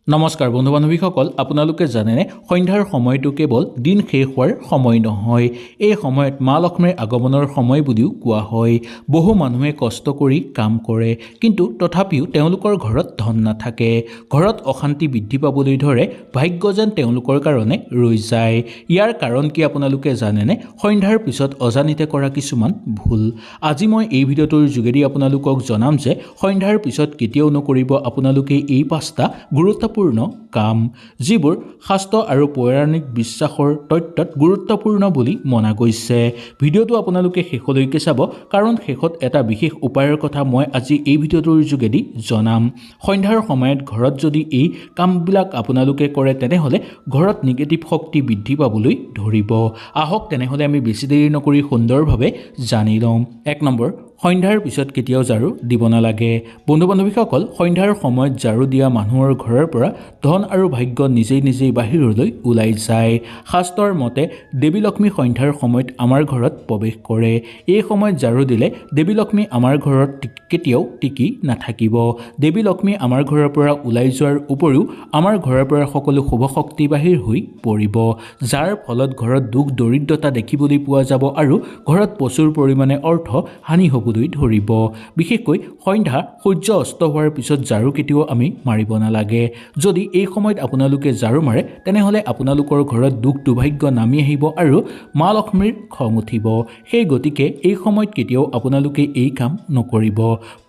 নমস্কাৰ বন্ধু বান্ধৱীসকল, আপোনালোকে জানেনে সন্ধ্যাৰ সময়টো কেৱল দিন শেষ হোৱাৰ সময় নহয়, এই সময়ত মা লক্ষ্মীৰ আগমনৰ সময় বুলিও কোৱা হয়। বহু মানুহে কষ্ট কৰি কাম কৰে, কিন্তু তথাপিও তেওঁলোকৰ ঘৰত ধন নাথাকে। ঘৰত অশান্তি বৃদ্ধি পাবলৈ ধৰে, ভাগ্য যেন তেওঁলোকৰ কাৰণে ৰৈ যায়। ইয়াৰ কাৰণ কি আপোনালোকে জানেনে? সন্ধ্যাৰ পিছত অজানিতে কৰা কিছুমান ভুল। আজি মই এই ভিডিঅ'টোৰ যোগেদি আপোনালোকক জনাম যে সন্ধ্যাৰ পিছত কেতিয়াও নকৰিব আপোনালোকে এই 5টা গুৰুত্বপূৰ্ণ কাম, যিবোৰ শাস্ত্ৰ আৰু পৌৰাণিক বিশ্বাসৰ তত্ত্বত গুৰুত্বপূৰ্ণ বুলি মনা গৈছে। ভিডিঅ'টো আপোনালোকে শেষলৈকে চাব, কাৰণ শেষত এটা বিশেষ উপায়ৰ কথা মই আজি এই ভিডিঅ'টোৰ যোগেদি জনাম। সন্ধ্যাৰ সময়ত ঘৰত যদি এই কামবিলাক আপোনালোকে কৰে, তেনেহ'লে ঘৰত নিগেটিভ শক্তি বৃদ্ধি পাবলৈ ধৰিব। আহক তেনেহ'লে আমি বেছি দেৰি নকৰি সুন্দৰভাৱে জানি লওঁ। 1 নম্বৰ, সন্ধ্যাৰ পিছত কেতিয়াও ঝাৰু দিব নালাগে। বন্ধু বান্ধৱীসকল, সন্ধ্যাৰ সময়ত ঝাৰু দিয়া মানুহৰ ঘৰৰ পৰা ধন আৰু ভাগ্য নিজেই বাহিৰলৈ ওলাই যায়। শাস্ত্ৰৰ মতে দেৱী লক্ষ্মী সন্ধ্যাৰ সময়ত আমাৰ ঘৰত প্ৰৱেশ কৰে। এই সময়ত ঝাৰু দিলে দেৱী লক্ষ্মী আমাৰ ঘৰত কেতিয়াও টিকি নাথাকিব। দেৱী লক্ষ্মী আমাৰ ঘৰৰ পৰা ওলাই যোৱাৰ উপৰিও আমাৰ ঘৰৰ পৰা সকলো শুভ শক্তি বাহিৰ হৈ পৰিব, যাৰ ফলত ঘৰত দুখ দৰিদ্ৰতা দেখিবলৈ পোৱা যাব আৰু ঘৰত প্ৰচুৰ পৰিমাণে অৰ্থ হানি হ'বলৈ ধৰিব। বিশেষকৈ সন্ধ্যা সূৰ্য অস্ত হোৱাৰ পিছত ঝাৰু কেতিয়াও আমি মাৰিব নালাগে। যদি এই সময়ত আপোনালোকে ঝাৰু মাৰে, তেনেহ'লে আপোনালোকৰ ঘৰত দুখ দুৰ্ভাগ্য নামি আহিব আৰু মা লক্ষ্মীৰ খং উঠিব। সেই গতিকে এই সময়ত কেতিয়াও আপোনালোকে এই কাম নকৰিব।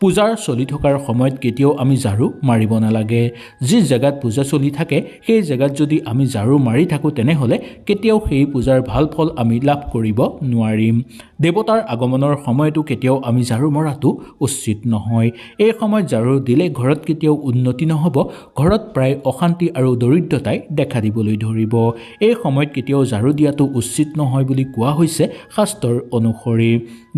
পূজাৰ চলি থকাৰ সময়ত কেতিয়াও আমি ঝাৰু মাৰিব নালাগে। যি জেগাত পূজা চলি থাকে, সেই জেগাত যদি আমি ঝাৰু মাৰি থাকোঁ, তেনেহ'লে কেতিয়াও সেই পূজাৰ ভাল ফল আমি লাভ কৰিব নোৱাৰিম। দেৱতাৰ আগমনৰ সময়তো কেতিয়াও আমি ঝাৰু মৰাটো উচিত নহয়। এই সময়ত ঝাৰু দিলে ঘৰত কেতিয়াও উন্নতি নহ'ব, ঘৰত প্ৰায় অশান্তি আৰু দৰিদ্ৰতাই দেখা দিবলৈ ধৰিব। এই সময়ত কেতিয়াও ঝাৰু দিয়াটো উচিত নহয় বুলি কোৱা হৈছে শাস্ত্ৰৰ অনুসৰি।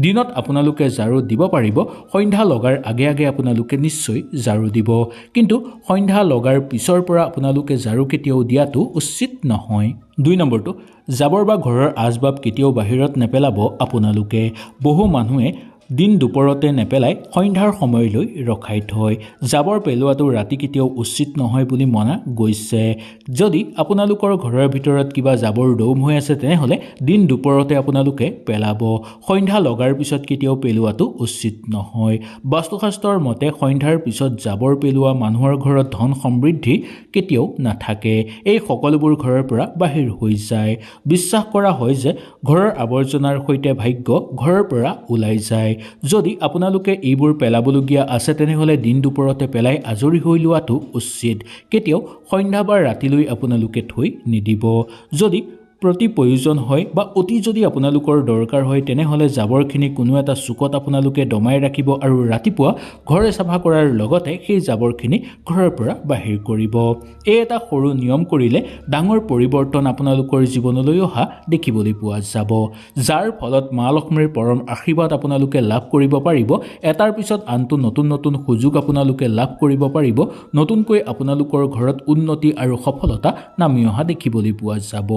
দিনত আপোনালোকে ঝাৰু দিব পাৰিব, সন্ধ্যা লগাৰ আগে আগে আপোনালোকে নিশ্চয় ঝাৰু দিব, কিন্তু সন্ধ্যা লগাৰ পিছৰ পৰা আপোনালোকে ঝাৰু কেতিয়াও দিয়াটো উচিত নহয়। 2 নম্বৰটো, জাবৰ বা ঘৰৰ আচবাব কেতিয়াও বাহিৰত নেপেলাব আপোনালোকে। বহু মানুহে দিন দুপৰতে নেপেলাই সন্ধ্যাৰ সময়লৈ ৰখাই থয়। জাবৰ পেলোৱাটো ৰাতি কেতিয়াও উচিত নহয় বুলি মনা গৈছে। যদি আপোনালোকৰ ঘৰৰ ভিতৰত কিবা জাবৰ দম হৈ আছে, তেনেহ'লে দিন দুপৰতে আপোনালোকে পেলাব। সন্ধ্যা লগাৰ পিছত কেতিয়াও পেলোৱাটো উচিত নহয়। বাস্তুশাস্ত্ৰৰ মতে সন্ধ্যাৰ পিছত জাবৰ পেলোৱা মানুহৰ ঘৰত ধন সমৃদ্ধি কেতিয়াও নাথাকে। এই সকলোবোৰ ঘৰৰ পৰা বাহিৰ হৈ যায়। বিশ্বাস কৰা হয় যে ঘৰৰ আৱৰ্জনাৰ সৈতে ভাগ্য ঘৰৰ পৰা ওলাই যায়। যদি আপোনালোকে এইবোৰ পেলাবলগীয়া আছে, তেনেহ'লে দিন দুপৰতে পেলাই আজৰি হৈ লোৱাটো উচিত। কেতিয়াও সন্ধ্যা বা ৰাতিলৈ আপোনালোকে থৈ নিদিব। যদি প্ৰতি প্ৰয়োজন হয় বা অতি যদি আপোনালোকৰ দৰকাৰ হয়, তেনেহ'লে জাবৰখিনি কোনো এটা চুকত আপোনালোকে দমাই ৰাখিব আৰু ৰাতিপুৱা ঘৰ চাফা কৰাৰ লগতে সেই জাবৰখিনি ঘৰৰ পৰা বাহিৰ কৰিব। এই এটা সৰু নিয়ম কৰিলে ডাঙৰ পৰিৱৰ্তন আপোনালোকৰ জীৱনলৈ অহা দেখিবলৈ পোৱা যাব, যাৰ ফলত মা লক্ষ্মীৰ পৰম আশীৰ্বাদ আপোনালোকে লাভ কৰিব পাৰিব। এটাৰ পিছত আনটো নতুন নতুন সুযোগ আপোনালোকে লাভ কৰিব পাৰিব। নতুনকৈ আপোনালোকৰ ঘৰত উন্নতি আৰু সফলতা নামি অহা দেখিবলৈ পোৱা যাব।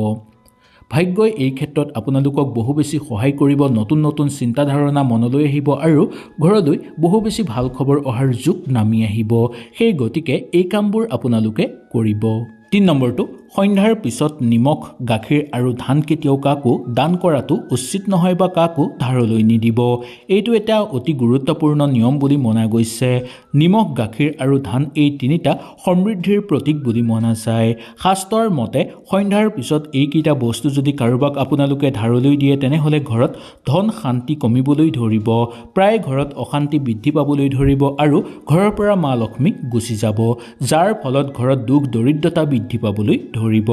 ভাগ্যই এই ক্ষেত্ৰত আপোনালোকক বহু বেছি সহায় কৰিব। নতুন নতুন চিন্তাধাৰণা মনলৈ আহিব আৰু ঘৰলৈ বহু বেছি ভাল খবৰ অহাৰ যোগ নামি আহিব। সেই গতিকে এই কামবোৰ আপোনালোকে কৰিব। 3 নম্বৰটো, সন্ধ্যাৰ পিছত নিমখ, গাখীৰ আৰু ধান কেতিয়াও কাকো দান কৰাটো উচিত নহয় বা কাকো ধাৰলৈ নিদিব। এইটো এটা অতি গুৰুত্বপূৰ্ণ নিয়ম বুলি মনা গৈছে। নিমখ, গাখীৰ আৰু ধান এই 3টা সমৃদ্ধিৰ প্ৰতীক বুলি মনা যায়। শাস্ত্ৰৰ মতে সন্ধ্যাৰ পিছত এইকেইটা বস্তু যদি কাৰোবাক আপোনালোকে ধাৰলৈ দিয়ে, তেনেহ'লে ঘৰত ধন শান্তি কমিবলৈ ধৰিব, প্ৰায় ঘৰত অশান্তি বৃদ্ধি পাবলৈ ধৰিব আৰু ঘৰৰ পৰা মা লক্ষ্মী গুচি যাব, যাৰ ফলত ঘৰত দুখ দৰিদ্ৰতা বৃদ্ধি পাবলৈ ধৰিব।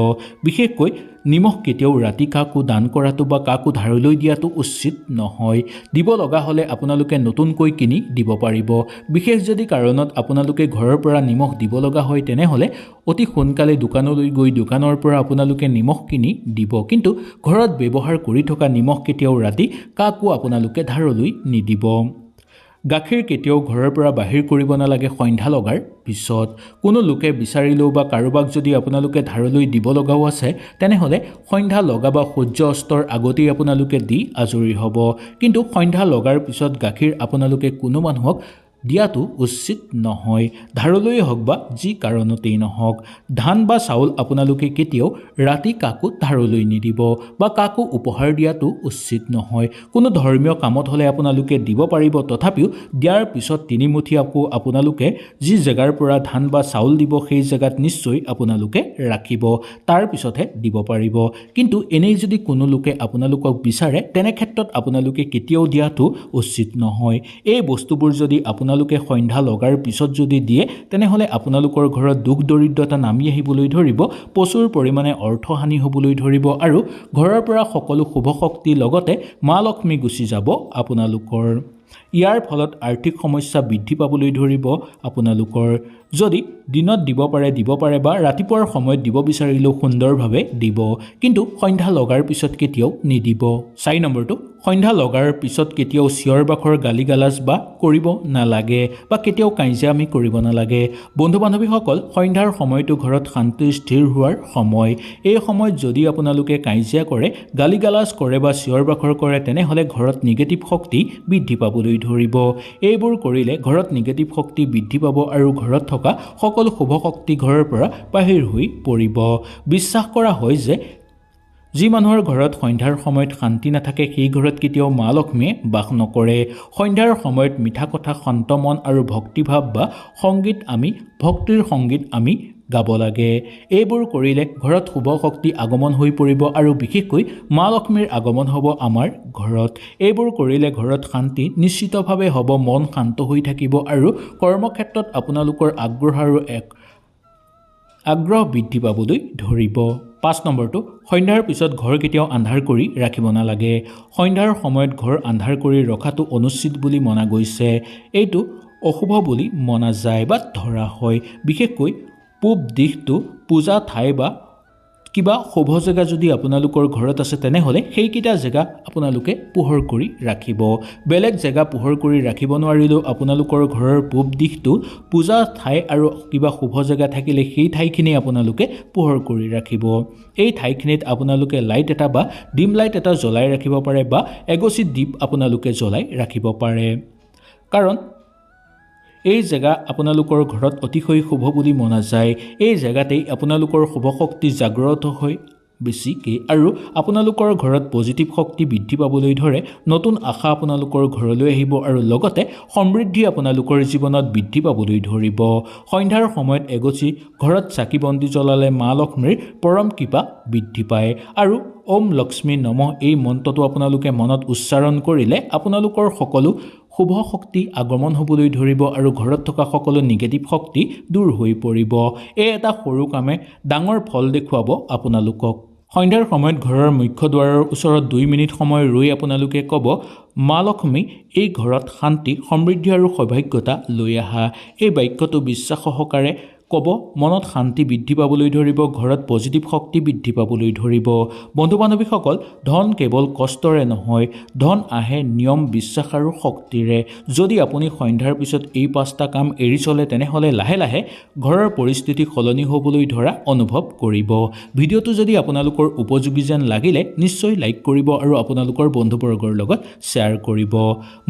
বিশেষকৈ নিমখ কেতিয়াও ৰাতি কাকো দান কৰাটো বা কাকো ধাৰলৈ দিয়াটো উচিত নহয়। দিব লগা হ'লে আপোনালোকে নতুনকৈ কিনি দিব পাৰিব। বিশেষ যদি কাৰণত আপোনালোকে ঘৰৰ পৰা নিমখ দিব লগা হয়, তেনেহ'লে অতি সোনকালে দোকানলৈ গৈ দোকানৰ পৰা আপোনালোকে নিমখ কিনি দিব, কিন্তু ঘৰত ব্যৱহাৰ কৰি থকা নিমখ কেতিয়াও ৰাতি কাকো আপোনালোকে ধাৰলৈ নিদিব। গাখীৰ কেতিয়াও ঘৰৰ পৰা বাহিৰ কৰিব নালাগে সন্ধ্যা লগাৰ পিছত। কোনো লোকে বিচাৰিলেও বা কাৰোবাক যদি আপোনালোকে ধাৰলৈ দিব লগাও আছে, তেনেহ'লে সন্ধ্যা লগা বা সূৰ্য অস্তৰ আগতেই আপোনালোকে দি আজৰি হ'ব। কিন্তু সন্ধ্যা লগাৰ পিছত গাখীৰ আপোনালোকে কোনো মানুহক দিয়াটো উচিত নহয়। ধাৰলৈ হওক বা যি কাৰণতেই নহওক, ধান বা চাউল আপোনালোকে কেতিয়াও ৰাতি কাকো ধাৰলৈ নিদিব বা কাকো উপহাৰ দিয়াটো উচিত নহয়। কোনো ধৰ্মীয় কামত হ'লে আপোনালোকে দিব পাৰিব, তথাপিও দিয়াৰ পিছত তিনিমুঠি আপোনালোকে যি জেগাৰ পৰা ধান বা চাউল দিব সেই জেগাত নিশ্চয় আপোনালোকে ৰাখিব, তাৰ পিছতহে দিব পাৰিব। কিন্তু এনেই যদি কোনো লোকে আপোনালোকক বিচাৰে তেনে ক্ষেত্ৰত আপোনালোকে কেতিয়াও দিয়াটো উচিত নহয়। এই বস্তুবোৰ যদি আপোনালোকে সন্ধ্যা লগাৰ পিছত যদি দিয়ে তেনেহ'লে আপোনালোকৰ ঘৰত দুখ দৰিদ্ৰতা নামি আহিবলৈ ধৰিব, প্ৰচুৰ পৰিমাণে অৰ্থহানি হ'বলৈ ধৰিব আৰু ঘৰৰ পৰা সকলো শুভ শক্তি লগতে মা লক্ষ্মী গুচি যাব আপোনালোকৰ। ইয়াৰ ফলত আৰ্থিক সমস্যা বৃদ্ধি পাবলৈ ধৰিব আপোনালোকৰ। যদি দিনত দিব পাৰে বা ৰাতিপুৱাৰ সময়ত দিব বিচাৰিলেও সুন্দৰভাৱে দিব, কিন্তু সন্ধ্যা লগাৰ পিছত কেতিয়াও নিদিব। 4 নম্বৰটো, সন্ধ্যা লগাৰ পিছত কেতিয়াও চিঞৰ বাখৰ গালি গালাজ বা কৰিব নালাগে বা কেতিয়াও কাজিয়া আমি কৰিব নালাগে। বন্ধু বান্ধৱীসকল, সন্ধ্যাৰ সময়টো ঘৰত শান্তি স্থিৰ হোৱাৰ সময়। এই সময়ত যদি আপোনালোকে কাজিয়া কৰে, গালি গালাজ কৰে বা চিঞৰ বাখৰ কৰে তেনেহ'লে ঘৰত নিগেটিভ শক্তি বৃদ্ধি পাবলৈ ধৰিব। এইবোৰ কৰিলে ঘৰত নিগেটিভ শক্তি বৃদ্ধি পাব আৰু ঘৰত থকা সকলো শুভ শক্তি ঘৰৰ পৰা বাহিৰ হৈ পৰিব। বিশ্বাস কৰা হয় যে যি মানুহৰ ঘৰত সন্ধ্যাৰ সময়ত শান্তি নাথাকে সেই ঘৰত কেতিয়াও মা লক্ষ্মীয়ে বাস নকৰে। সন্ধ্যাৰ সময়ত মিঠা কথা, শান্ত মন আৰু ভক্তিভাৱ বা ভক্তিৰ সংগীত আমি গাব লাগে। এইবোৰ কৰিলে ঘৰত শুভ শক্তি আগমন হৈ পৰিব আৰু বিশেষকৈ মা লক্ষ্মীৰ আগমন হ'ব আমাৰ ঘৰত। এইবোৰ কৰিলে ঘৰত শান্তি নিশ্চিতভাৱে হ'ব, মন শান্ত হৈ থাকিব আৰু কৰ্মক্ষেত্ৰত আপোনালোকৰ আগ্ৰহ বৃদ্ধি পাবলৈ ধৰিব। 5 নম্বৰটো, সন্ধ্যাৰ পিছত ঘৰ কেতিয়াও আন্ধাৰ কৰি ৰাখিব নালাগে। সন্ধ্যাৰ সময়ত ঘৰ আন্ধাৰ কৰি ৰখাটো অনুচিত বুলি মনা গৈছে। এইটো অশুভ বুলি মনা যায় বা ধৰা হয়। বিশেষকৈ পূব দিশটো পূজা ঠাই বা কিবা শুভ জেগা যদি আপোনালোকৰ ঘৰত আছে তেনেহ'লে সেইকেইটা জেগা আপোনালোকে পোহৰ কৰি ৰাখিব। বেলেগ জেগা পোহৰ কৰি ৰাখিব নোৱাৰিলেও আপোনালোকৰ ঘৰৰ পূব দিশটো পূজা ঠাই আৰু কিবা শুভ জেগা থাকিলে সেই ঠাইখিনি আপোনালোকে পোহৰ কৰি ৰাখিব। এই ঠাইখিনিত আপোনালোকে লাইট এটা বা ডিম লাইট এটা জ্বলাই ৰাখিব পাৰে বা এগছি দীপ আপোনালোকে জ্বলাই ৰাখিব পাৰে, কাৰণ এই জেগা আপোনালোকৰ ঘৰত অতিশয় শুভ বুলি মনা যায়। এই জেগাতেই আপোনালোকৰ শুভ শক্তি জাগ্ৰত হয় বেছিকৈ আৰু আপোনালোকৰ ঘৰত পজিটিভ শক্তি বৃদ্ধি পাবলৈ ধৰে। নতুন আশা আপোনালোকৰ ঘৰলৈ আহিব আৰু লগতে সমৃদ্ধি আপোনালোকৰ জীৱনত বৃদ্ধি পাবলৈ ধৰিব। সন্ধ্যাৰ সময়ত এগছি ঘৰত চাকি বন্তি জ্বলালে মা লক্ষ্মীৰ পৰম কৃপা বৃদ্ধি পায় আৰু ওম লক্ষ্মী নমঃ এই মন্ত্ৰটো আপোনালোকে মনত উচ্চাৰণ কৰিলে আপোনালোকৰ সকলো শুভ শক্তি আগমন হ'বলৈ ধৰিব আৰু ঘৰত থকা সকলো নিগেটিভ শক্তি দূৰ হৈ পৰিব। এই এটা সৰু কামে ডাঙৰ ফল দেখুৱাব আপোনালোকক। সন্ধ্যাৰ সময়ত ঘৰৰ মুখ্য দুৱাৰৰ ওচৰত 2 মিনিট সময় ৰৈ আপোনালোকে ক'ব, মা লক্ষ্মী এই ঘৰত শান্তি, সমৃদ্ধি আৰু সৌভাগ্যতা লৈ আহা। এই বাক্যটো বিশ্বাস সহকাৰে ক'ব, মনত শান্তি বৃদ্ধি পাবলৈ ধৰিব, ঘৰত পজিটিভ শক্তি বৃদ্ধি পাবলৈ ধৰিব। বন্ধু বান্ধৱীসকল, ধন কেৱল কষ্টৰে নহয়, ধন আহে নিয়ম, বিশ্বাস আৰু শক্তিৰে। যদি আপুনি সন্ধ্যাৰ পিছত এই 5টা কাম এৰি চলে তেনেহ'লে লাহে লাহে ঘৰৰ পৰিস্থিতি সলনি হ'বলৈ ধৰা অনুভৱ কৰিব। ভিডিঅ'টো যদি আপোনালোকৰ উপযোগী যেন লাগিলে নিশ্চয় লাইক কৰিব আৰু আপোনালোকৰ বন্ধুবৰ্গৰ লগত শ্বেয়াৰ কৰিব।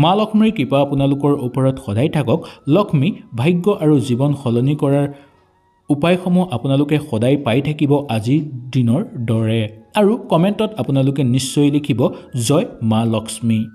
মা লক্ষ্মীৰ কৃপা আপোনালোকৰ ওপৰত সদায় থাকক। লক্ষ্মী, ভাগ্য আৰু জীৱন সলনি কৰাৰ উপায়সমূহ আপোনালোকে সদায় পাই থাকিব আজিৰ দিনৰ দৰে। আৰু কমেণ্টত আপোনালোকে নিশ্চয় লিখিব, জয় মা লক্ষ্মী।